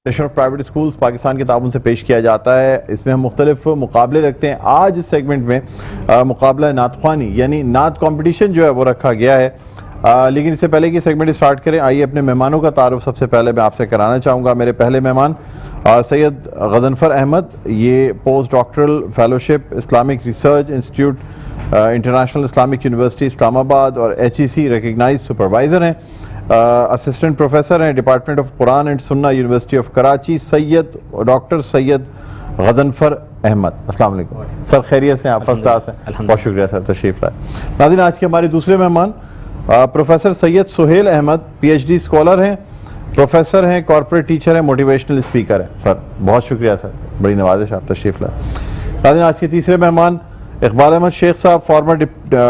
National private schools Pakistan کے تعاون سے پیش کیا جاتا ہے. اس میں ہم مختلف مقابلے رکھتے ہیں. آج اس سیگمنٹ میں مقابلہ نعت خوانی یعنی نعت کمپٹیشن جو ہے وہ رکھا گیا ہے. لیکن اس سے پہلے کہ سیگمنٹ اسٹارٹ کریں آئیے اپنے مہمانوں کا تعارف سب سے پہلے میں آپ سے کرانا چاہوں گا. میرے پہلے مہمان سید غضنفر احمد, یہ post doctoral fellowship Islamic research institute international Islamic university Islamabad اور HEC ریکگنائز سپروائزر ہیں. اسسٹنٹ پروفیسر ہیں department of Quran and Sunnah university of Karachi, doctor Syed Ghazanfar Ahmed. السلام علیکم سر, خیریت سے آپ؟ فرسٹ کلاس ہیں, بہت شکریہ سر تشریف لائے. ناظرین آج کے ہمارے دوسرے مہمان پروفیسر سید سہیل احمد, PhD اسکالر ہیں, پروفیسر ہیں, کارپوریٹ ٹیچر ہیں, موٹیویشنل اسپیکر ہیں. سر بہت شکریہ سر, بڑی نوازش آپ تشریف لائے. ناظرین آج کے تیسرے مہمان اقبال احمد شیخ صاحب, former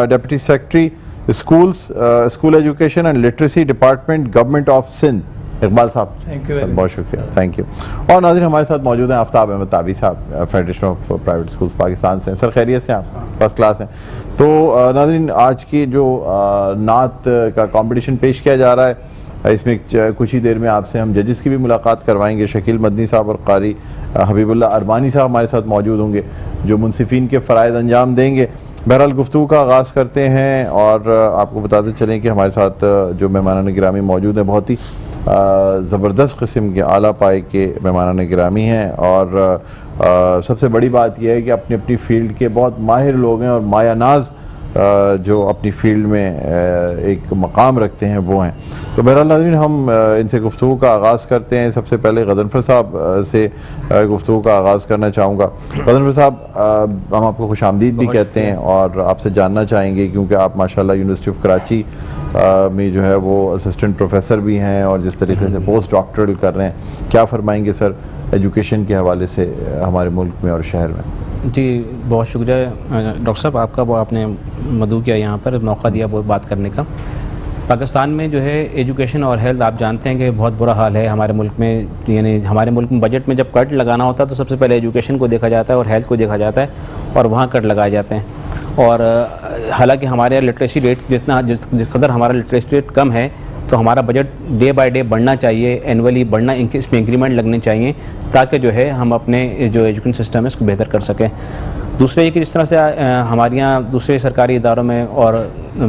deputy secretary school education and literacy department government of Sindh. Iqbal صاحب بہت شکریہ, تھینک یو. اور ناظرین ہمارے ساتھ موجود ہیں آفتاب احمد تابی صاحب, federation of private schools Pakistan سے. سر خیریت سے, آپ فرسٹ کلاس ہیں. تو ناظرین آج کی جو نعت کا کمپٹیشن پیش کیا جا رہا ہے, اس میں کچھ ہی دیر میں آپ سے ہم ججز کی بھی ملاقات کروائیں گے. شکیل مدنی صاحب اور قاری حبیب اللہ ارمانی صاحب ہمارے ساتھ موجود ہوں گے جو منصفین کے فرائض انجام دیں گے. بہرحال گفتگو کا آغاز کرتے ہیں اور آپ کو بتاتے چلیں کہ ہمارے ساتھ جو مہمانان گرامی موجود ہیں بہت ہی زبردست قسم کے اعلیٰ پائے کے مہمانان گرامی ہیں, اور سب سے بڑی بات یہ ہے کہ اپنی اپنی فیلڈ کے بہت ماہر لوگ ہیں اور مایہ ناز جو اپنی فیلڈ میں ایک مقام رکھتے ہیں وہ ہیں. تو بہرحال ناظرین ہم ان سے گفتگو کا آغاز کرتے ہیں. سب سے پہلے غضنفر صاحب سے گفتگو کا آغاز کرنا چاہوں گا. غضنفر صاحب, ہم آپ کو خوش آمدید بھی کہتے ہیں اور آپ سے جاننا چاہیں گے کیونکہ آپ ماشاءاللہ یونیورسٹی آف کراچی میں جو ہے وہ اسسٹنٹ پروفیسر بھی ہیں اور جس طریقے سے پوسٹ ڈاکٹرل کر رہے ہیں, کیا فرمائیں گے سر ایجوکیشن کے حوالے سے ہمارے ملک میں اور شہر میں؟ جی بہت شکریہ ڈاکٹر صاحب آپ کا, وہ آپ نے مدعو کیا یہاں پر موقع دیا وہ بات کرنے کا. پاکستان میں جو ہے ایجوکیشن اور ہیلتھ آپ جانتے ہیں کہ بہت برا حال ہے ہمارے ملک میں. یعنی ہمارے ملک میں بجٹ میں جب کٹ لگانا ہوتا ہے تو سب سے پہلے ایجوکیشن کو دیکھا جاتا ہے اور ہیلتھ کو دیکھا جاتا ہے اور وہاں کٹ لگائے جاتے ہیں. اور حالانکہ ہمارے لٹریسی ریٹ جس قدر ہمارا لٹریسی ریٹ کم ہے تو ہمارا بجٹ ڈے بائی ڈے بڑھنا چاہیے, اینولی بڑھنا, اس میں انکریمنٹ لگنے چاہیے تاکہ جو ہے ہم اپنے جو ایجوکیشن سسٹم ہے اس کو بہتر کر سکیں. دوسرے یہ کہ جس طرح سے ہمارے یہاں دوسرے سرکاری اداروں میں اور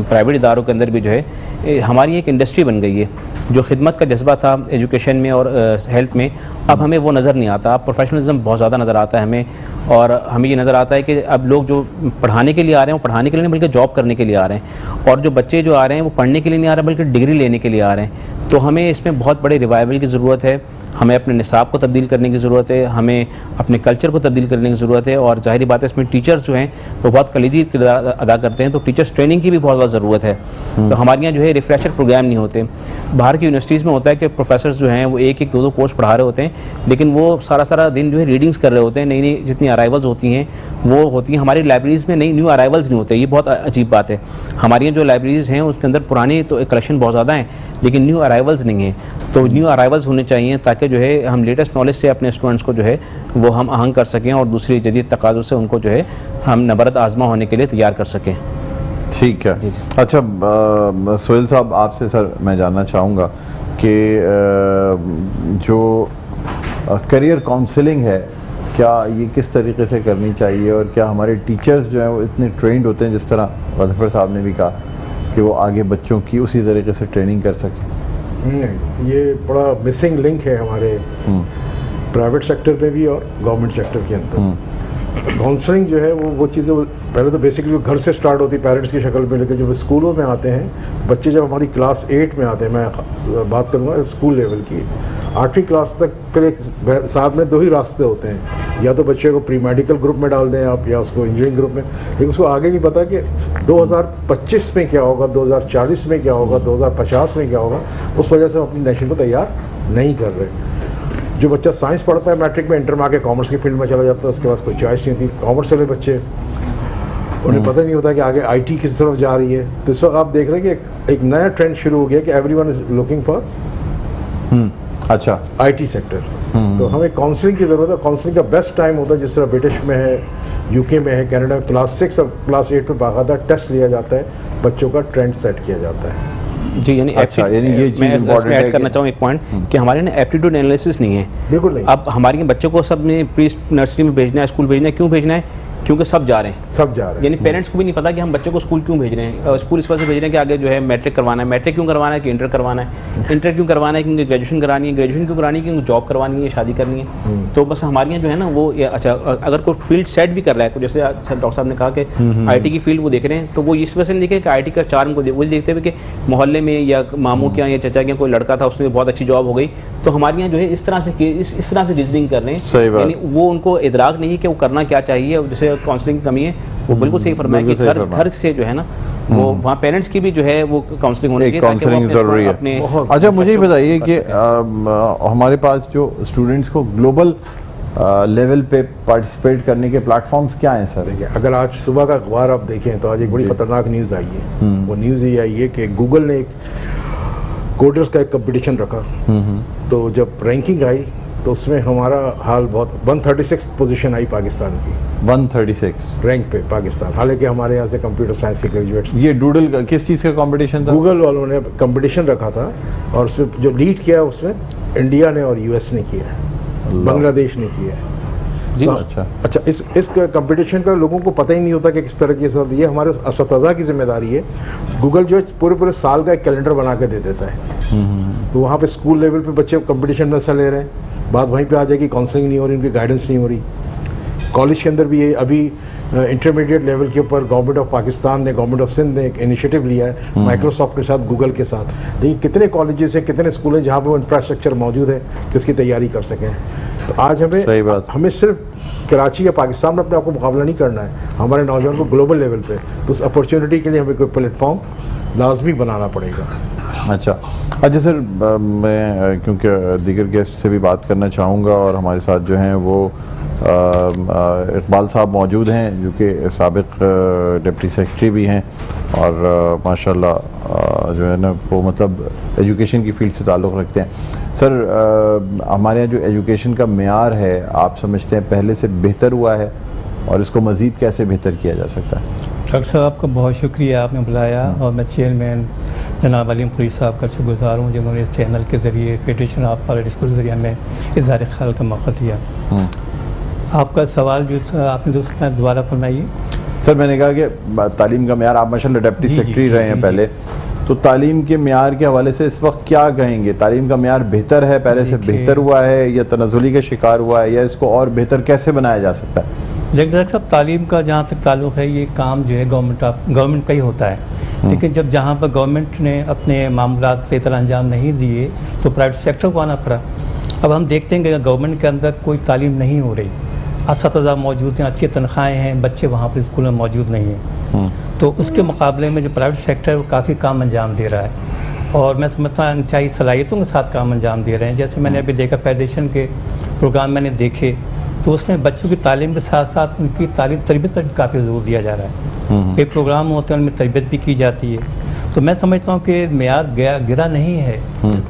پرائیویٹ اداروں کے اندر بھی جو ہے ہماری ایک انڈسٹری بن گئی ہے. جو خدمت کا جذبہ تھا ایجوکیشن میں اور ہیلتھ میں اب ہمیں وہ نظر نہیں آتا. اب پروفیشنلزم بہت زیادہ نظر آتا ہے ہمیں, اور ہمیں یہ نظر آتا ہے کہ اب لوگ جو پڑھانے کے لیے آ رہے ہیں وہ پڑھانے کے لیے نہیں بلکہ جاب کرنے کے لیے آ رہے ہیں, اور جو بچے جو آ رہے ہیں وہ پڑھنے کے لیے نہیں آ رہے بلکہ ڈگری لینے کے لیے آ رہے ہیں. تو ہمیں اس میں بہت بڑے ریوائول کی ضرورت ہے. ہمیں اپنے نصاب کو تبدیل کرنے کی ضرورت ہے, ہمیں اپنے کلچر کو تبدیل کرنے کی ضرورت ہے, اور ظاہری بات ہے اس میں ٹیچرز جو ہیں وہ بہت کلیدی کردار ادا کرتے ہیں. تو ٹیچرز ٹریننگ کی بھی بہت زیادہ ضرورت ہے. تو ہمارے یہاں جو ہے ریفریشر پروگرام نہیں ہوتے. باہر کی یونیورسٹیز میں ہوتا ہے کہ پروفیسرز جو ہیں وہ ایک دو کورس پڑھا رہے ہوتے ہیں, لیکن وہ سارا دن جو ہے ریڈنگز کر رہے ہوتے ہیں. نئی جتنی ارائیولز ہوتی ہیں وہ ہوتی ہیں. ہماری لائبریریز میں نیو ارائیولز نہیں ہوتے. یہ بہت عجیب بات ہے. ہماری یہاں جو لائبریریز ہیں اس کے اندر پرانی تو کلیکشن بہت زیادہ ہیں لیکن نیو ارائیولز نہیں ہیں. تو نیو ارائیولز ہونے چاہیے تاکہ جو ہے ہم لیٹسٹ نالج سے اپنے اسٹوڈنٹس کو جو ہے وہ ہم آہنگ کر سکیں اور دوسری جدید تقاضوں سے ان کو جو ہے ہم نبرد آزما ہونے کے لیے تیار کر سکیں. ٹھیک ہے. اچھا سہیل صاحب, آپ سے سر میں جاننا چاہوں گا کہ جو کریئر کاؤنسلنگ ہے کیا یہ کس طریقے سے کرنی چاہیے, اور کیا ہمارے ٹیچرز جو ہیں وہ اتنے ٹرینڈ ہوتے ہیں جس طرح غضنفر صاحب نے بھی کہا کہ وہ آگے بچوں کی اسی طریقے سے ٹریننگ کر سکیں؟ یہ بڑا مسنگ لنک ہے ہمارے پرائیویٹ سیکٹر میں بھی اور گورنمنٹ سیکٹر کے اندر. کاؤنسلنگ جو ہے وہ چیزیں پہلے تو بیسکلی گھر سے سٹارٹ ہوتی ہے پیرنٹس کی شکل میں, لیکن جب اسکولوں میں آتے ہیں بچے, جب ہماری کلاس 8 میں آتے ہیں, میں بات کروں گا اسکول لیول کی, 8ویں کلاس تک پھر ایک صاحب میں 2 ہی راستے ہوتے ہیں, یا تو بچے کو پری میڈیکل گروپ میں ڈال دیں آپ یا اس کو انجینئرنگ گروپ میں, لیکن اس کو آگے نہیں پتا کہ 2025 میں کیا ہوگا, 2040 میں کیا ہوگا, 2050 میں کیا ہوگا. اس وجہ سے ہم اپنی نیشن کو تیار نہیں کر رہے. جو بچہ سائنس پڑھتا ہے میٹرک میں, انٹر میں آ کے کامرس کی فیلڈ میں چلا جاتا ہے, اس کے پاس کوئی چوائس نہیں ہوتی. کامرس والے بچے انہیں پتہ نہیں ہوتا کہ آگے IT کس طرف جا رہی ہے. تو اس وقت آپ دیکھ رہے ہیں کہ ایک نیا ٹرینڈ شروع ہو گیا کہ every one is looking for اچھا IT سیکٹر. تو ہمیں کاؤنسلنگ کی ضرورت ہے. کاؤنسلنگ کا بیسٹ ٹائم ہوتا ہے جس طرح برٹش میں ہے, UK میں ہے, کینیڈا میں کلاس 6 اور کلاس 8 میں باقاعدہ ٹیسٹ لیا جاتا ہے, بچوں کا ٹرینڈ سیٹ کیا جاتا ہے. جی یعنی اچھا، یعنی یہ چیز میں اس important میں ہے ایڈ کرنا چاہوں ایک پوائنٹ کہ ہمارے نا ایپٹیٹیوڈ انالیسس نہیں ہے بالکل نہیں، اب ہمارے بچوں کو سب نے پری نرسری میں بھیجنا ہے، اسکول بھیجنا ہے، کیوں بھیجنا ہے؟ کیونکہ سب جا رہے ہیں، سب جا رہے ہیں. یعنی پیرنٹس کو بھی نہیں پتا کہ ہم بچوں کو اسکول کیوں بھیج رہے ہیں. اسکول اس وجہ سے بھیج رہے ہیں کہ آگے جو ہے میٹرک کروانا ہے. میٹرک کیوں کروانا ہے؟ کہ انٹر کروانا ہے. انٹر کیوں کروانا ہے؟ کیونکہ گریجویشن کرانی ہے. گریجویشن کیوں کرانی ہے؟ کیونکہ جاب کروانی ہے، شادی کرنی ہے. تو بس ہمارے یہاں جو ہے نا وہ اچھا اگر کوئی فیلڈ سیٹ بھی کر رہا ہے، جیسے ڈاکٹر صاحب نے کہا کہ آئی ٹی کی فیلڈ وہ دیکھ رہے ہیں، تو وہ اس وجہ سے نہیں دیکھے کہ آئی ٹی کا چارم کو وہ دیکھتے ہوئے کہ محلے میں یا ماموں کے یا چچا کے کوئی لڑکا تھا، اس میں بہت اچھی جاب ہو گئی. تو ہمارے یہاں جو ہے اس طرح سے ریزننگ کر رہے ہیں، یعنی وہ ان کو ادراک نہیں ہے کہ وہ کرنا کیا چاہیے. جیسے کاؤنسلنگ کی کمی ہے، وہ بالکل صحیح فرمایا کہ گھر سے جو ہے نا وہ وہاں پیرنٹس کی بھی جو ہے وہ کاؤنسلنگ ہونی چاہیے. کاؤنسلنگ ضروری ہے. اچھا مجھے یہ بتائیے کہ ہمارے پاس جو اسٹوڈنٹس کو گلوبل لیول پہ پارٹیسپیٹ کرنے کے پلیٹ فارمز کیا ہیں سر؟ دیکھیں، اگر آج صبح کا اخبار آپ دیکھیں تو آج ایک بڑی خطرناک نیوز آئی ہے. وہ نیوز یہ آئی ہے کہ گوگل نے ایک کوڈرز کا ایک کمپٹیشن رکھا، تو جب رینکنگ آئی تو اس میں ہمارا حال بہت 136 پوزیشن آئی پاکستان کی. 136 رینک پہ پاکستان، حالانکہ ہمارے یہاں سے کمپیوٹر سائنس کے گریجویٹس. یہ ڈوڈل کا کس چیز کا کمپٹیشن تھا؟ گوگل والوں نے کمپٹیشن رکھا تھا، اور اس میں جو لیڈ کیا اس میں انڈیا نے اور یو ایس نے کیا ہے، بنگلہ دیش نے کیا ہے. جی اچھا اس کمپٹیشن کا لوگوں کو پتہ ہی نہیں ہوتا کہ کس طرح کی. یہ ہمارے اساتذہ کی ذمہ داری ہے. گوگل جو ہے پورے سال کا ایک کیلنڈر بنا کے دے دیتا ہے، تو وہاں پہ اسکول لیول پہ بچے کمپٹیشن میں حصہ لے رہے ہیں. بات وہیں پہ آ جائے گی، کاؤنسلنگ نہیں ہو رہی، ان کی گائیڈنس نہیں ہو رہی. کالج کے اندر بھی یہ ابھی انٹرمیڈیٹ لیول کے اوپر گورنمنٹ آف پاکستان نے، گورنمنٹ آف سندھ نے ایک انیشیٹو لیا ہے مائکروسافٹ کے ساتھ، گوگل کے ساتھ. لیکن کتنے کالجز ہیں، کتنے اسکول ہیں جہاں پہ وہ انفراسٹرکچر موجود ہے کہ اس کی تیاری کر سکیں. تو آج ہمیں صرف کراچی یا پاکستان میں اپنے آپ کو مقابلہ نہیں کرنا ہے، ہمارے نوجوان کو گلوبل لیول پہ. تو اس اپرچونٹی کے لیے ہمیں کوئی پلیٹ فارم لازمی بنانا پڑے گا. اچھا سر، میں کیونکہ دیگر گیسٹ سے بھی بات کرنا چاہوں گا، اور ہمارے ساتھ جو ہیں وہ اقبال صاحب موجود ہیں جو کہ سابق ڈپٹی سیکرٹری بھی ہیں، اور ماشاءاللہ جو ہے نا وہ مطلب ایجوکیشن کی فیلڈ سے تعلق رکھتے ہیں. سر، ہمارے یہاں جو ایجوکیشن کا معیار ہے آپ سمجھتے ہیں پہلے سے بہتر ہوا ہے، اور اس کو مزید کیسے بہتر کیا جا سکتا ہے؟ ڈاکٹر صاحب آپ کا بہت شکریہ، آپ نے بلایا، اور میں چیئرمین جناب علیم پوری صاحب کا شکر گزار ہوں جنہوں نے اس چینل کے ذریعے پیٹیشن آف پالیٹکس اسکول کے ذریعے ہمیں اظہار خیال کا موقع دیا. آپ کا سوال جو تھا آپ نے دوبارہ فرمائیے. سر میں نے کہا کہ تعلیم کا معیار، آپ ماشاءاللہ ڈپٹی سیکرٹری رہے ہیں پہلے، تو تعلیم کے معیار کے حوالے سے اس وقت کیا کہیں گے؟ تعلیم کا معیار بہتر ہے، پہلے سے بہتر ہوا ہے، یا تنزلی کا شکار ہوا ہے، یا اس کو اور بہتر کیسے بنایا جا سکتا ہے؟ ڈاکٹر صاحب، تعلیم کا جہاں تک تعلق ہے یہ کام جو ہے گورنمنٹ کا ہی ہوتا ہے، لیکن جب جہاں پر گورنمنٹ نے اپنے معاملات صحیح طرح انجام نہیں دیے تو پرائیویٹ سیکٹر کو آنا پڑا. اب ہم دیکھتے ہیں کہ گورنمنٹ کے اندر کوئی تعلیم نہیں ہو رہی، اساتذہ موجود ہیں، اچھی تنخواہیں ہیں، بچے وہاں پر اسکول میں موجود نہیں ہیں، تو اس کے مقابلے میں جو پرائیویٹ سیکٹر ہے وہ کافی کام انجام دے رہا ہے، اور میں سمجھتا ہوں انتہائی صلاحیتوں کے ساتھ کام انجام دے رہے ہیں. جیسے میں نے ابھی دیکھا فیڈریشن کے پروگرام میں نے دیکھے، تو اس میں بچوں کی تعلیم کے ساتھ ساتھ ان کی تربیت پر بھی کافی زور دیا جا رہا ہے. کئی پروگرام ہوتے ہیں ان میں تربیت بھی کی جاتی ہے. تو میں سمجھتا ہوں کہ معیار گرا نہیں ہے.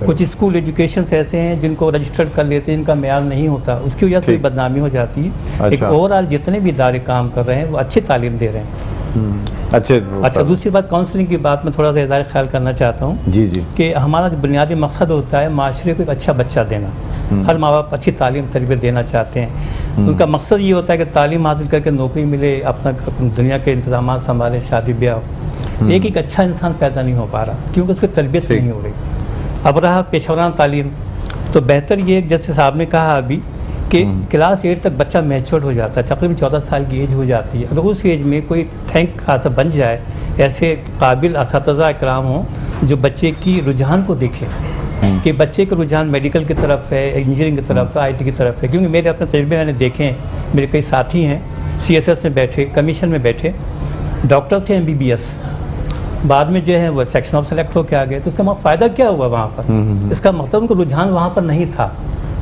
کچھ اسکول ایجوکیشنس ایسے ہیں جن کو رجسٹرڈ کر لیتے ہیں، ان کا معیار نہیں ہوتا، اس کی وجہ سے بدنامی ہو جاتی ہے. ایک اوور آل جتنے بھی ادارے کام کر رہے ہیں وہ اچھی تعلیم دے رہے ہیں. اچھا، دوسری بات کاؤنسلنگ کی بات میں تھوڑا سا اظہار خیال کرنا چاہتا ہوں کہ ہمارا جو بنیادی مقصد ہوتا ہے معاشرے کو ایک اچھا بچہ دینا. ہر ماں باپ اچھی تعلیم تربیت دینا چاہتے ہیں. ان کا مقصد یہ ہوتا ہے کہ تعلیم حاصل کر کے نوکری ملے، اپنا دنیا کے انتظامات سنبھالے، شادی بیاہ ہو. ایک اچھا انسان پیدا نہیں ہو پا رہا کیونکہ اس کی تربیت نہیں ہو رہی. اب رہا پیشہ ورانہ تعلیم، تو بہتر یہ جیسے صاحب نے کہا ابھی کہ کلاس 8 تک بچہ میچورڈ ہو جاتا ہے، تقریباً 14 سال کی ایج ہو جاتی ہے. اگر اس ایج میں کوئی تھینک بن جائے، ایسے قابل اساتذہ اکرام ہوں جو بچے کی رجحان کو دیکھیں کہ بچے کا رجحان میڈیکل کی طرف ہے، انجینئرنگ کی طرف ہے، آئی ٹی کی طرف ہے. کیونکہ میرے اپنے تجربے میں نے دیکھے ہیں، میرے کئی ساتھی ہیں CSS میں بیٹھے، کمیشن میں بیٹھے، ڈاکٹر تھے MBBS، بعد میں جو ہے وہ سیکشن آف سلیکٹ ہو کے آ گئے. تو اس کا فائدہ کیا ہوا وہاں پر؟ اس کا مطلب ان کا رجحان وہاں پر نہیں تھا،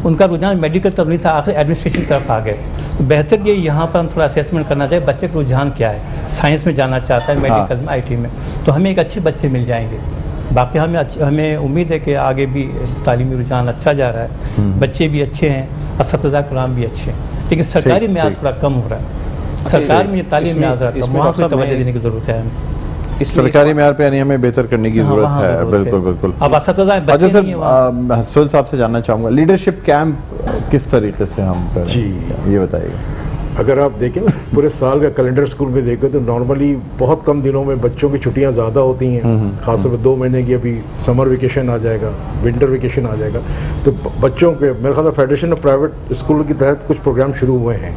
ان کا رجحان میڈیکل طرف نہیں تھا، آخر ایڈمنسٹریشن کی طرف آ گئے. تو بہتر یہ یہاں پر ہم تھوڑا اسیسمنٹ کرنا چاہیے بچے کا رجحان کیا ہے. سائنس میں جانا چاہتا ہے، میڈیکل میں، آئی ٹی میں، تو ہمیں ایک اچھے بچے مل جائیں گے. باقی ہمیں امید ہے کہ آگے بھی تعلیمی رجحان اچھا جا رہا ہے، بچے بھی اچھے ہیں، اساتذہ کرام بھی اچھے ہیں، لیکن سرکاری معیار تھوڑا کم ہو رہا ہے. سرکار میں یہ تعلیم معیار کم، وہاں پہ توجہ دینے کی ضرورت ہے. اس لیے سرکاری معیار پہ یعنی ہمیں بہتر کرنے کی ضرورت ہے. بالکل بالکل. اب اساتذہ اچھا بچے سر نہیں ہیں وہاں. حسول صاحب سے جاننا چاہوں گا لیڈرشپ کیمپ کس طریقے سے ہم کریں؟ جی یہ بتائیے گا. اگر آپ دیکھیں نا پورے سال کا کیلنڈر اسکول میں دیکھیں تو نارملی بہت کم دنوں میں بچوں کی چھٹیاں زیادہ ہوتی ہیں, خاص طور پہ 2 مہینے کی ابھی سمر ویکیشن آ جائے گا, ونٹر ویکیشن آ جائے گا, تو بچوں کے میرے خیال میں فیڈریشن آف پرائیویٹ اسکول کے تحت کچھ پروگرام شروع ہوئے ہیں.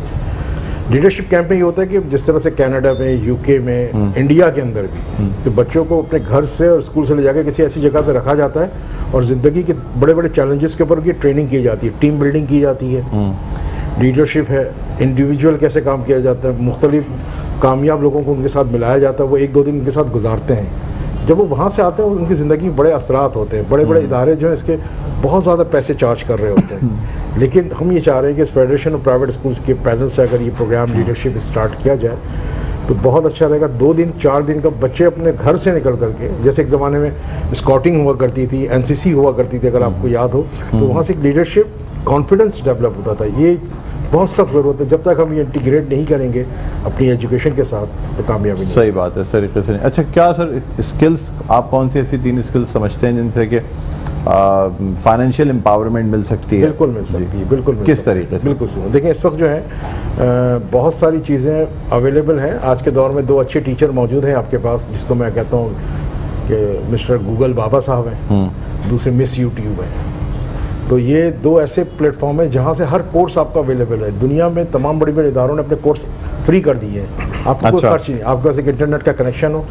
لیڈرشپ کیمپ میں یہ ہوتا ہے کہ جس طرح سے کینیڈا میں, یو کے میں, انڈیا کے اندر بھی تو بچوں کو اپنے گھر سے اور اسکول سے لے جا کے کسی ایسی جگہ پہ رکھا جاتا ہے اور زندگی کے بڑے بڑے چیلنجز کے اوپر کی ٹریننگ کی جاتی ہے, ٹیم بلڈنگ کی جاتی ہے, لیڈرشپ ہے, انڈیویجول کیسے کام کیا جاتا ہے, مختلف کامیاب لوگوں کو ان کے ساتھ ملایا جاتا ہے, وہ 1-2 دن ان کے ساتھ گزارتے ہیں. جب وہ وہاں سے آتے ہیں ان کی زندگی میں بڑے اثرات ہوتے ہیں. بڑے بڑے ادارے جو ہیں اس کے بہت زیادہ پیسے چارج کر رہے ہوتے ہیں, لیکن ہم یہ چاہ رہے ہیں کہ اس فیڈریشن آف پرائیویٹ اسکولس کے پینل سے اگر یہ پروگرام لیڈرشپ اسٹارٹ کیا جائے تو بہت اچھا رہے گا. 2 دن 4 دن کا بچے اپنے گھر سے نکل کر کے, جیسے ایک زمانے میں اسکاؤٹنگ ہوا کرتی تھی, NCC ہوا کرتی تھی اگر آپ کو یاد ہو, تو وہاں سے ایک لیڈرشپ کانفیڈنس ڈیولپ ہوتا تھا. یہ بہت سخت ضرورت ہے. جب تک ہم یہ انٹیگریٹ نہیں کریں گے اپنی ایجوکیشن کے ساتھ تو کامیابی نہیں. صحیح بات ہے, اس طریقے سے. اچھا کیا سر اسکلس, آپ کون سی ایسی 3 اسکلس سمجھتے ہیں جن سے کہ فائنینشیل امپاورمنٹ مل سکتی ہے؟ بالکل مل سکتی ہے, بالکل. کس طریقے سے؟ بالکل صحیح. دیکھیں اس وقت جو ہے بہت ساری چیزیں اویلیبل ہیں. آج کے دور میں 2 اچھے ٹیچر موجود ہیں آپ کے پاس, جس کو میں کہتا ہوں کہ مسٹر گوگل بابا صاحب ہیں, دوسرے مس یوٹیوب ہیں. تو یہ 2 ایسے پلیٹ فارم ہیں جہاں سے ہر کورس آپ کا اویلیبل ہے. دنیا میں تمام بڑے بڑے اداروں نے اپنے کورس فری کر دیے ہیں, آپ کو کوئی خرچ نہیں. آپ کے پاس ایک انٹرنیٹ کا کنیکشن ہو,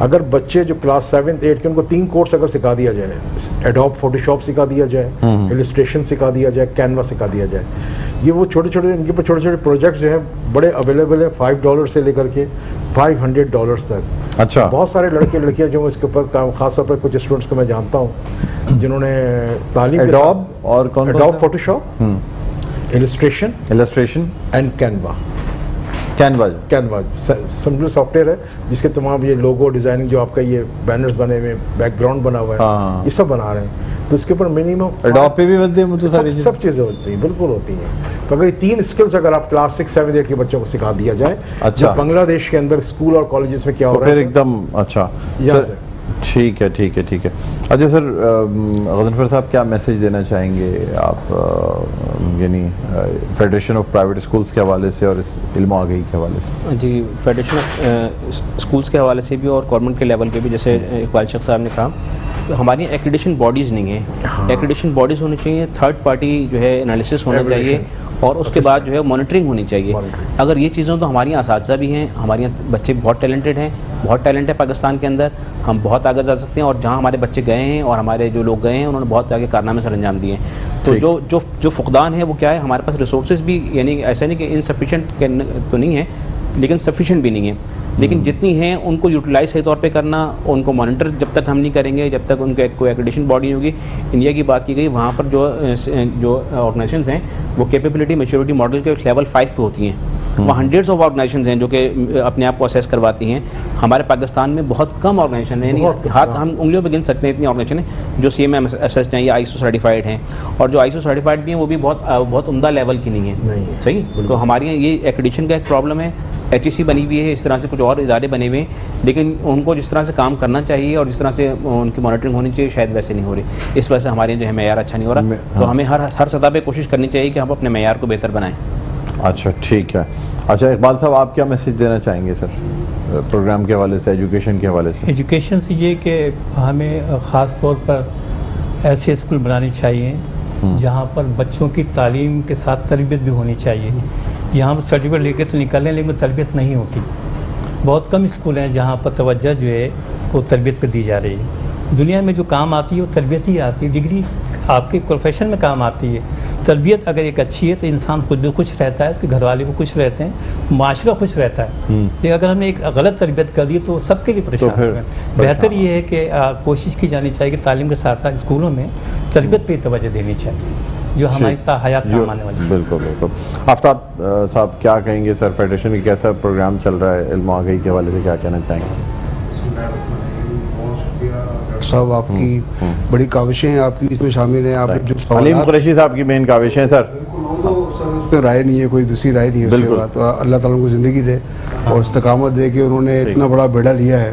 اگر بچے جو کلاس 7th 8th کے ان کو 3 کورس اگر سکھا دیا جائے, ایڈوب فوٹو شاپ سکھا دیا جائے, السٹریشن سکھا دیا جائے, کینوا سکھا دیا جائے, یہ وہ چھوٹے چھوٹے ان کے اوپر چھوٹے چھوٹے پروجیکٹس جو ہیں بڑے اویلیبل ہیں $5 سے لے کر کے $500 تک. اچھا. بہت سارے لڑکے لڑکیاں جو اس کے اوپر کام, خاص طور پر کچھ اسٹوڈنٹس کو میں جانتا ہوں جنہوں نے تعلیم ایڈوب اور کون Adobe Photoshop, illustration and Canva. Canva سمجھو سافٹ ویئر ہے جس کے تمام یہ لوگو ڈیزائننگ, جو آپ کا یہ بینرز بنے ہوئے, بیک گراؤنڈ بنا ہوا ہے, یہ سب بنا رہے ہیں. تو اس کے اوپر منیمم ایڈوب پہ بھی بنتے ہیں, سب چیزیں ہوتی ہیں, بالکل ہوتی ہیں. تو اگر یہ 3 اسکلس اگر آپ کلاس 6 7 8 کے بچوں کو سکھا دیا جائے, جب بنگلہ دیش کے اندر اسکول اور کالجز میں کیا ہو رہا ہے پھر ایک دم. اچھا ٹھیک ہے. اچھا سر, غضنفر صاحب کیا میسج دینا چاہیں گے آپ, یعنی فیڈریشن آف پرائیویٹ اسکولس کے حوالے سے اور اس علم و آگہی کے حوالے سے؟ جی, فیڈریشن آف اسکولس کے حوالے سے بھی اور گورنمنٹ کے لیول پہ بھی, جیسے اقبال شیخ صاحب نے کہا, ہماری ایکریڈیشن باڈیز نہیں ہیں. ایکریڈیشن باڈیز ہونی چاہیے, 3rd پارٹی جو ہے انالیسس ہونا چاہیے, اور اس کے بعد جو ہے مانیٹرنگ ہونی چاہیے. اگر یہ چیزوں تو ہمارے یہاں اساتذہ بھی ہیں, ہمارے یہاں بچے بہت ٹیلنٹڈ ہیں, بہت ٹیلنٹ ہے پاکستان کے اندر, ہم بہت آگے جا سکتے ہیں. اور جہاں ہمارے بچے گئے ہیں اور ہمارے جو لوگ گئے ہیں انہوں نے بہت آگے کارنامے سر انجام دیے ہیں. تو جو فقدان ہے وہ کیا ہے, ہمارے پاس ریسورسز بھی, یعنی ایسا نہیں کہ انسفیشینٹ تو نہیں ہے, لیکن سفیشینٹ بھی نہیں ہے. لیکن جتنی ہیں ان کو یوٹیلائز صحیح طور پہ کرنا, ان کو مانیٹر جب تک ہم نہیں کریں گے, جب تک ان کا کوئی ایکریڈیشن باڈی ہوگی. انڈیا کی بات کی گئی, وہاں پر جو آرگنائزیشنز ہیں وہ کیپیبلٹی میچورٹی ماڈل کے لیول 5 پہ ہوتی ہیں. وہاں ہنڈریڈس آف آرگنائزیشنز ہیں جو کہ اپنے آپ کو اسیس کرواتی ہیں. ہمارے پاکستان میں بہت کم آرگنائزیشن ہیں, ہاتھ ہم انگلیوں پہ گن سکتے ہیں اتنی آرگنائزیشن ہیں جو CMM اسیسڈ ہیں یا ISO سرٹیفائڈ ہیں. اور جو ISO سرٹیفائڈ بھی ہیں وہ بھی بہت عمدہ لیول کی نہیں ہیں. صحیح. تو ہمارے یہاں یہ ایکریڈیشن کا ایک پرابلم ہے. HEC بنی ہوئی ہے, اس طرح سے کچھ اور ادارے بنے ہوئے ہیں, لیکن ان کو جس طرح سے کام کرنا چاہیے اور جس طرح سے ان کی مانیٹرنگ ہونی چاہیے شاید ویسے نہیں ہو رہی. اس وجہ سے ہمارے جو ہے معیار اچھا نہیں ہو رہا. تو ہمیں ہر سطح پہ کوشش کرنی چاہیے کہ ہم اپنے معیار کو بہتر بنائیں. اچھا ٹھیک ہے. اچھا اقبال صاحب, آپ کیا میسج دینا چاہیں گے سر پروگرام کے حوالے سے, ایجوکیشن کے حوالے سے؟ ایجوکیشن سے یہ کہ ہمیں خاص طور پر ایسے اسکول بنانی چاہیے جہاں پر بچوں کی تعلیم کے ساتھ تربیت بھی ہونی چاہیے. یہاں پر سرٹیفکیٹ لے کے تو نکلیں لیکن تربیت نہیں ہوتی. بہت کم اسکول ہیں جہاں پر توجہ جو ہے وہ تربیت پہ دی جا رہی ہے. دنیا میں جو کام آتی ہے وہ تربیت ہی آتی ہے. ڈگری آپ کے پروفیشن میں کام آتی ہے. تربیت اگر ایک اچھی ہے تو انسان خود بھی خوش رہتا ہے, اس کے گھر والے بھی خوش رہتے ہیں, معاشرہ خوش رہتا ہے. لیکن اگر ہم نے ایک غلط تربیت کر دی تو سب کے لیے پریشان ہے. بہتر یہ ہے کہ کوشش کی جانی چاہیے کہ تعلیم کے ساتھ ساتھ اسکولوں میں تربیت پہ توجہ دینی چاہیے جو ہماری حیات کام آنے والی ہے. بالکل. آفتاب صاحب کیا کہیں گے سر, فیڈریشن کی کیسا پروگرام چل رہا ہے, علم و آگہی کے حوالے سے کیا کہنا چاہیں گے؟ صاحب آپ کی بڑی کاوشیں ہیں, آپ کی اس میں شامل ہیں. آپ جو علیم قریشی صاحب کی مین کاوشیں ہیں سر. اس پہ رائے نہیں ہے, کوئی دوسری رائے نہیں ہے اس کے بعد. اللہ تعالیٰ کو زندگی دے اور استقامت دے کہ انہوں نے اتنا بڑا بیڑا لیا ہے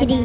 3।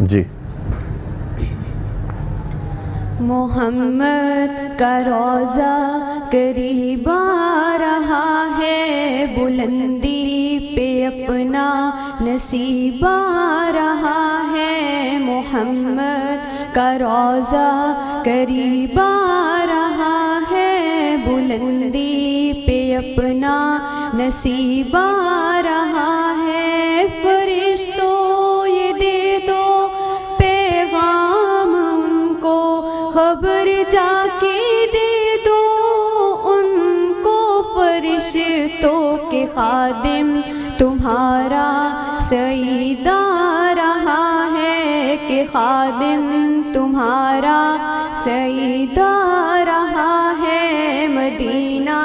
جی محمد کا روضہ قریب آ رہا ہے، بلندی پہ اپنا نصیب آ رہا ہے، محمد کا روضہ قریب آ رہا ہے، بلندی پہ اپنا نصیب آ رہا ہے، فرشتوں یہ دے دو پیغام ان کو، خبر جا کے دے دو ان کو، فرشتوں کے خادم تمہارا سعید آ رہا ہے، کہ خادم تمہارا سعید آ رہا ہے، مدینہ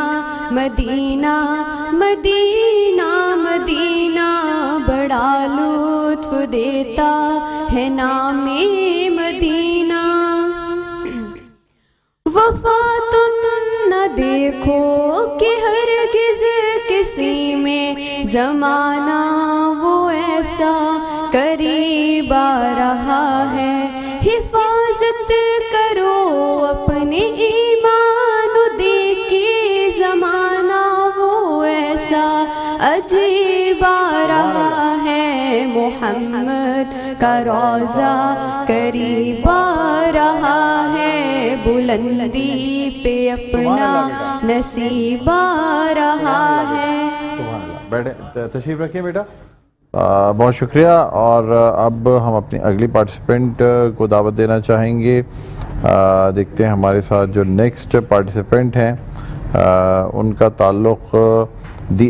مدینہ مدینہ مدینہ بڑا لطف دیتا ہے نام مدینہ، وفا تم نہ دیکھو کہ ہرگز کسی میں زمانہ وہ ایسا قریب آ رہا ہے، حفاظت کرو اپنے ایمان دیکھے زمانہ وہ ایسا عجیب آ رہا ہے، محمد کا روضہ قریب آ رہا ہے، بلندی پہ اپنا نصیب آ رہا ہے۔ بیٹھے تشریف رکھیں بیٹا، بہت شکریہ۔ اور اب ہم اپنی اگلی پارٹیسپینٹ کو دعوت دینا چاہیں گے۔ دیکھتے ہیں ہمارے ساتھ جو نیکسٹ پارٹیسپینٹ ہیں ان کا تعلق دی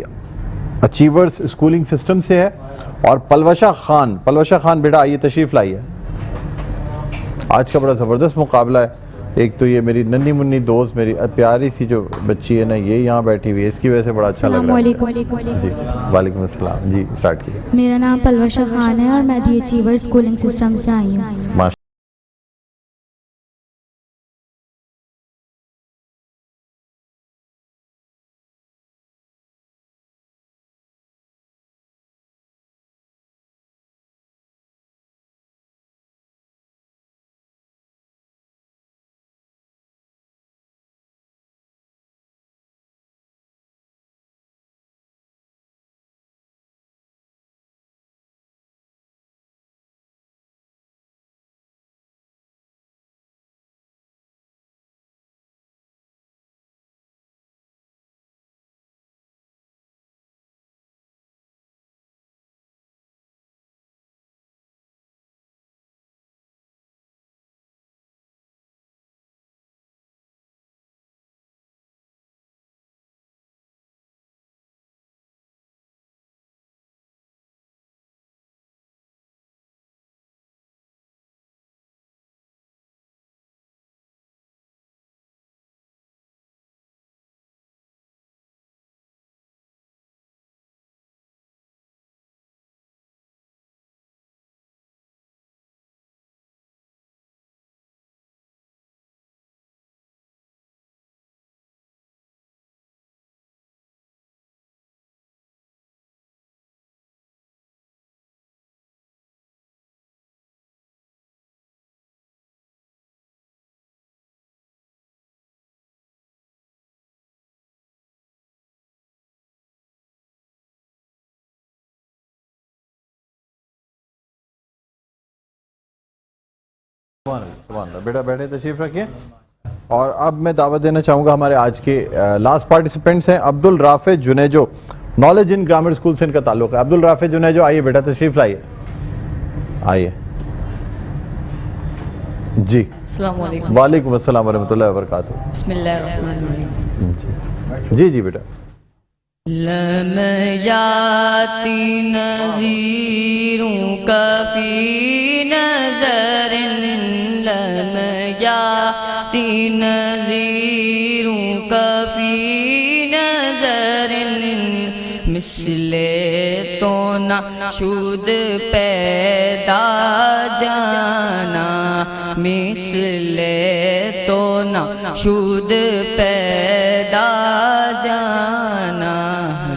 اچیورز اسکولنگ سسٹم سے ہے، اور پلوشہ خان بیٹا آئیے تشریف لائیے۔ آج کا بڑا زبردست مقابلہ ہے، ایک تو یہ میری ننھی منی دوست، میری پیاری سی جو بچی ہے نا، یہ یہاں بیٹھی ہوئی ہے، اس کی وجہ سے بڑا اچھا لگ رہا ہے۔ السلام علیکم۔ جی وعلیکم السلام، جی اسٹارٹ کیجیے۔ میرا نام پلوشہ خان ہے اور میں دی اچیور اسکولنگ سسٹم سے آئی ہوں۔ سبحان اللہ، بیٹا بیٹھے تشریف رکھیں۔ اور اب میں دعوت دینا چاہوں گا ہمارے آج کے لاسٹ پارٹیسپینٹس ہیں عبد الرافع Junejo, knowledge in grammar school سے ان کا تعلق ہے۔ عبد الرافع جنیجو آئیے بیٹا تشریف لائیے، آئیے۔ جی السلام علیکم۔ وعلیکم السلام ورحمۃ اللہ وبرکاتہ۔ بسم اللہ الرحمن الرحیم۔ جی جی بیٹا۔ لم یاتی نذیروں کا فی نظر، لم یاتی نذیروں کا فی نظر، مثل تو نہ شد پیدا جانا، مثل تو نہ شد پیدا جانا،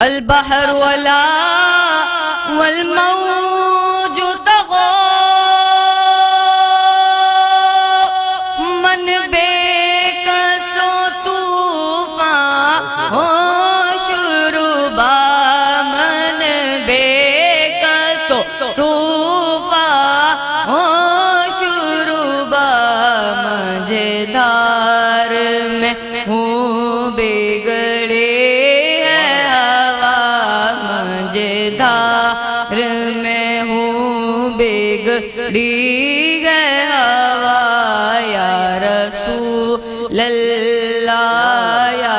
البحر ولا والموج طغى من بےکس و طوفان ہو شربا من بےکس و طوفان ہو شربا مجھدار میں ہوں بگڑے دھار میں ہوں بگڑی ہے ہوا یا رسول اللہ یا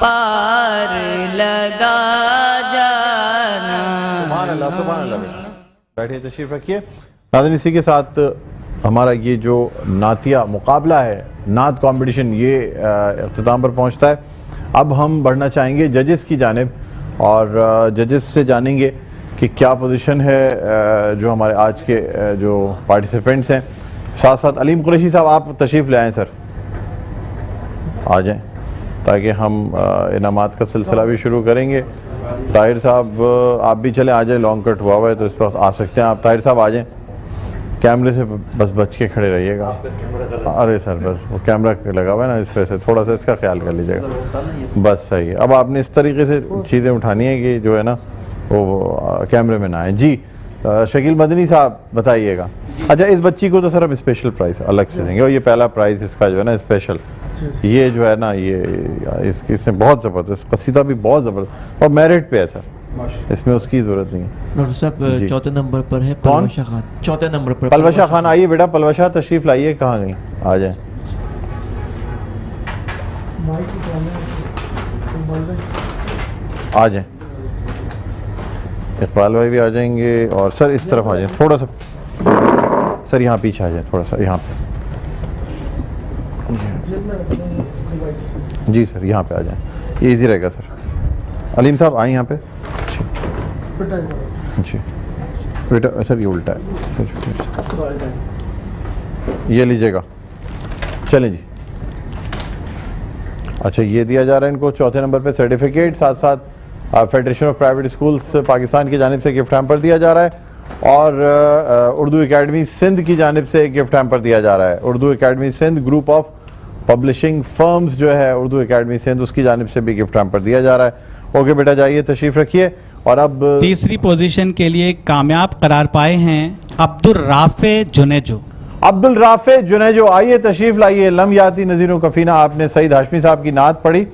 پار لگا جانا. سبحان اللہ سبحان اللہ. بیٹھے تشریف رکھیے. ناظرین اسی کے ساتھ ہمارا یہ جو نعتیہ مقابلہ ہے نعت کمپٹیشن یہ اختتام پر پہنچتا ہے. اب ہم بڑھنا چاہیں گے ججز کی جانب اور ججز سے جانیں گے کہ کیا پوزیشن ہے جو ہمارے آج کے جو پارٹیسپینٹس ہیں. ساتھ ساتھ علیم قریشی صاحب آپ تشریف لے آئیں سر, آ جائیں تاکہ ہم انعامات کا سلسلہ بھی شروع کریں گے. طاہر صاحب آپ بھی چلیں, آ جائیں, لانگ کٹ ہوا ہوا ہے تو اس وقت آ سکتے ہیں آپ. طاہر صاحب آ جائیں, کیمرے سے بس بچ کے کھڑے رہیے گا. ارے سر بس وہ کیمرہ لگا ہوا ہے نا اس وجہ سے تھوڑا سا اس کا خیال کر لیجیے گا. بس صحیح ہے. اب آپ نے اس طریقے سے چیزیں اٹھانی ہیں کہ جو ہے نا وہ کیمرے میں نہ آئیں. جی شکیل مدنی صاحب بتائیے گا. اچھا اس بچی کو تو سر اب اسپیشل پرائز الگ سے دیں گے اور یہ پہلا پرائز اس کا جو ہے نا اسپیشل یہ جو ہے نا یہ اس میں بہت زبردست قصیدہ بھی بہت زبردست اور میرٹ پہ ہے سر, اس میں اس کی ضرورت نہیں ہے. ڈاکٹر صاحب چوتھے نمبر پر ہے پلوشہ خان. چوتھے نمبر پر پلوشہ خان. آئیے بیٹا پلوشہ تشریف لائیے. کہاں گئی؟ آ جائیں. آ جائیں. اقبال بھائی بھی آ جائیں گے اور سر اس طرف آ جائیں تھوڑا سا. سر یہاں پیچھے آ جائیں تھوڑا سا یہاں پہ. جی سر یہاں پہ آ جائیں, یہ ایزی رہے گا سر. علیم صاحب آئیں یہاں پہ. جی بیٹا سر یہ الٹا ہے, یہ لیجیے گا. چلیں جی. اچھا یہ دیا جا رہا ہے ان کو چوتھے نمبر پہ سرٹیفکیٹ, ساتھ ساتھ federation of private schools Pakistan کی جانب سے گفٹ ہیمپر دیا جا رہا ہے اور اردو اکیڈمی سندھ کی جانب سے گفٹ ہیمپر دیا جا رہا ہے. Urdu academy Sindh group of publishing firms جو ہے اردو اکیڈمی سندھ اس کی جانب سے بھی گفٹ ہیمپر دیا جا رہا ہے. اوکے بیٹا جائیے تشریف رکھیے. اور اب تیسری پوزیشن کے لیے کامیاب قرار پائے ہیں عبدالرافع جنیجو. عبدالرافع جنیجو آئیے تشریف لائیے. لم یاتی نظیروں کفینہ. آپ نے سعید ہاشمی صاحب کی نعت پڑھی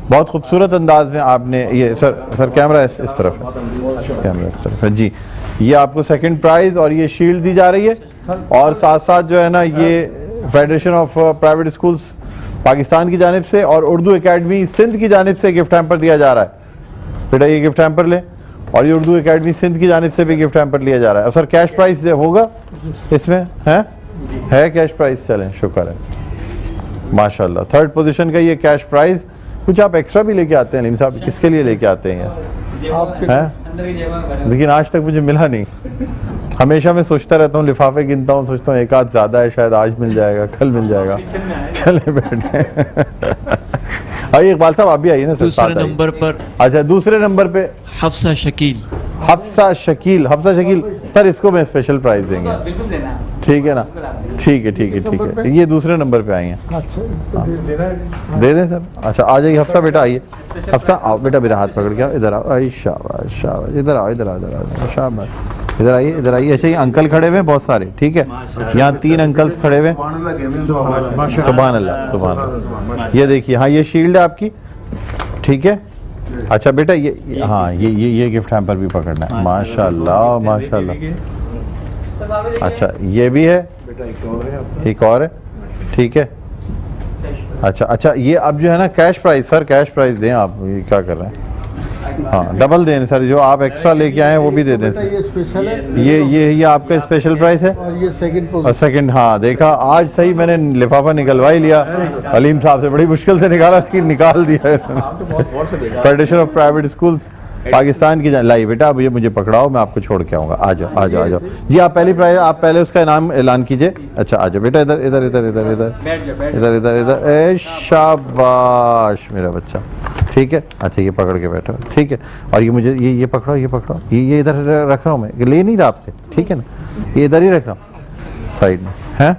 بہت خوبصورت انداز میں. آپ نے یہ سر کیمرہ اس طرف ہے, کیمرہ اس طرف ہے جی. یہ آپ کو سیکنڈ پرائز اور یہ شیلڈ دی جا رہی ہے اور ساتھ ساتھ جو ہے نا یہ federation of private schools Pakistan کی جانب سے اور اردو اکیڈمی سندھ کی جانب سے گفٹ ہیمپر دیا جا رہا ہے. بیٹا یہ گفٹ ہیمپر لیں اور یہ اردو اکیڈمی سندھ کی جانب سے بھی گفٹ ہیمپر لیا جا رہا ہے. اور سر کیش پرائز ہوگا اس میں ہے کیش پرائز. چلیں شکر ہے ماشاءاللہ. تھرڈ پوزیشن کا یہ کیش پرائز. کچھ آپ ایکسٹرا بھی لے کے آتے ہیں علیم صاحب, کس کے لیے لے کے آتے ہیں لیکن آج تک مجھے ملا نہیں. ہمیشہ میں سوچتا رہتا ہوں, لفافے گنتا ہوں, سوچتا ہوں ایک آدھ زیادہ ہے شاید آج مل جائے گا کل مل جائے گا. چلے بیٹھے آئیے اقبال صاحب آپ بھی آئیے نا. دوسرے نمبر پر اچھا دوسرے نمبر پہ حفصہ شکیل. حفصہ شکیل سر اس کو میں اسپیشل پرائز دیں گے ٹھیک ہے نا. ٹھیک ہے یہ دوسرے نمبر پہ آئی ہیں دے دیں سر. اچھا آ جائیے حفصہ بیٹا آئیے. حفصہ آؤ بیٹا میرا ہاتھ پکڑ کے ادھر آؤ. شاباش شاباش ادھر آؤ شاباش ادھر آئیے. اچھا یہ انکل کھڑے ہوئے بہت سارے ٹھیک ہے, یہاں 3 انکلس کھڑے ہوئے. سبحان اللہ. یہ دیکھیے ہاں یہ شیلڈ ہے آپ کی ٹھیک ہے. اچھا بیٹا یہ ہاں یہ گفٹ ہیمپر بھی پکڑنا ہے. ماشاء اللہ ماشاء اللہ. اچھا یہ بھی ہے, ایک اور ہے. ٹھیک ہے. اچھا یہ اب جو ہے نا کیش پرائز سر, کیش پرائز دیں آپ, یہ کیا کر رہے ہیں؟ ہاں ڈبل دیں سر, جو آپ ایکسٹرا لے کے آئے ہیں وہ بھی دے دیں. یہ اسپیشل ہے, یہ آپ کا اسپیشل پرائز ہے. اور یہ سیکنڈ, ہاں دیکھا آج صحیح میں نے لفافہ نکلوا ہی لیا, علیم صاحب سے بڑی مشکل سے نکالا لیکن نکال دیا. Federation of private schools Pakistan کی لائی بیٹا, اب یہ مجھے پکڑاؤ, میں آپ کو چھوڑ کے آؤں گا. آ جاؤ جی, آپ پہلی پرائز, آپ پہلے اس کا انعام اعلان کیجئے. اچھا آ جاؤ بیٹا, ادھر, اے شاباش میرا بچہ, ٹھیک ہے. اچھا یہ پکڑ کے بیٹھو, ٹھیک ہے. اور یہ مجھے یہ پکڑو, یہ ادھر رکھ رہا ہوں میں, لے نہیں رہا آپ سے, ٹھیک ہے نا, یہ ادھر ہی رکھ رہا ہوں سائڈ میں, ہے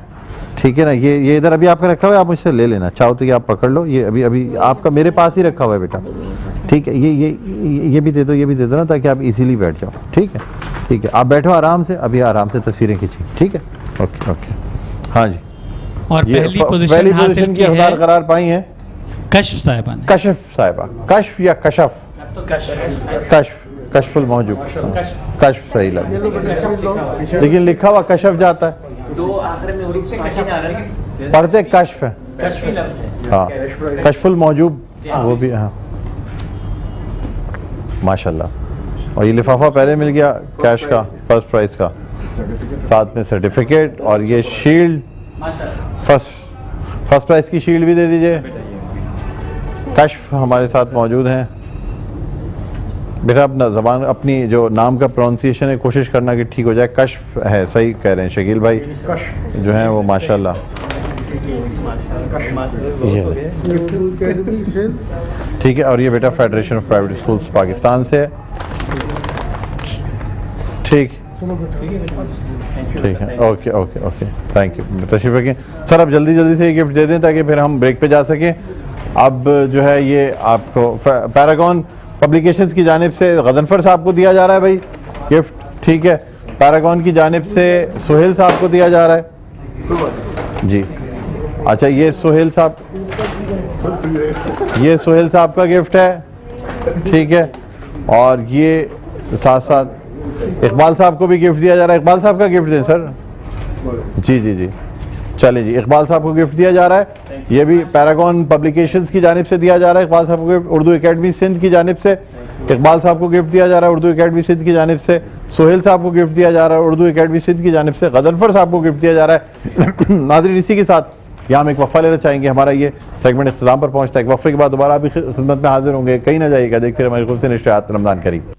ٹھیک ہے نا. یہ ادھر ابھی آپ کا رکھا ہوا ہے, آپ مجھ سے لے لینا چاہو تو یہ آپ پکڑ لو. یہ ابھی آپ کا میرے پاس ہی رکھا ہوا ہے بیٹا, ٹھیک ہے. یہ بھی دے دو نا, تاکہ آپ ایزیلی بیٹھ جاؤ, ٹھیک ہے. آپ بیٹھو آرام سے, ابھی آرام سے تصویریں کھینچیں, ٹھیک ہے. اوکے ہاں جی. اور پہلی پوزیشن حاصل کی ہے قرار پائی ہیں کشف صاحبہ نے. کشف صاحبہ, کشف یا کشف, کشف الموجود, کشف صحیح لگا, لیکن لکھا ہوا کشف جاتا ہے, پڑھتے کشف ہے. ہاں کشف الموجود وہ بھی, ہاں ماشاءاللہ. اور یہ لفافہ پہلے مل گیا کیش کا, فرسٹ پرائز کا, ساتھ میں سرٹیفکیٹ, اور یہ شیلڈ, فرسٹ پرائز کی شیلڈ بھی دے دیجئے. کشف ہمارے ساتھ موجود ہیں. بیٹا اپنا زبان, اپنی جو نام کا پروننسیشن ہے کوشش کرنا کہ ٹھیک ہو جائے. کشف ہے, صحیح کہہ رہے ہیں شکیل بھائی جو ہیں وہ ماشاءاللہ. ٹھیک ہے. اور یہ بیٹا federation of private schools Pakistan سے ہے, ٹھیک ہے. اوکے تھینک یو, تشریف رکھیں سر. اب جلدی سے یہ گفٹ دے دیں تاکہ پھر ہم بریک پہ جا سکیں. اب جو ہے یہ آپ کو پیراگون پبلیکیشنز کی جانب سے غضنفر صاحب کو دیا جا رہا ہے بھائی گفٹ, ٹھیک ہے. پیراگون کی جانب سے سہیل صاحب کو دیا جا رہا ہے جی. اچھا یہ سہیل صاحب کا گفٹ ہے, ٹھیک ہے. اور یہ ساتھ اقبال صاحب کو بھی گفٹ دیا جا رہا ہے. اقبال صاحب کا گفٹ دیں سر. جی چلے جی, اقبال صاحب کو گفٹ دیا جا رہا ہے. یہ بھی پیراگون پبلیکیشنز کی جانب سے دیا جا رہا ہے اقبال صاحب کو گفٹ. اردو اکیڈمی سندھ کی جانب سے اقبال صاحب کو گفٹ دیا جا رہا ہے اردو اکیڈمی سندھ کی جانب سے. سہیل صاحب کو گفٹ دیا جا رہا ہے اردو اکیڈمی سندھ کی جانب سے. غضنفر صاحب کو گفٹ دیا جا رہا ہے. ناظرین اسی کے ساتھ یہاں ہم ایک وقفہ لینا چاہیں گے. ہمارا یہ سیگمنٹ اختتام پر پہنچتا ہے. ایک وقفے کے بعد دوبارہ آپ کی خدمت میں حاضر ہوں گے. کہیں نہ جائیے گا, دیکھتے رہے ہماری خوبصورت نشریات رمضان کریم.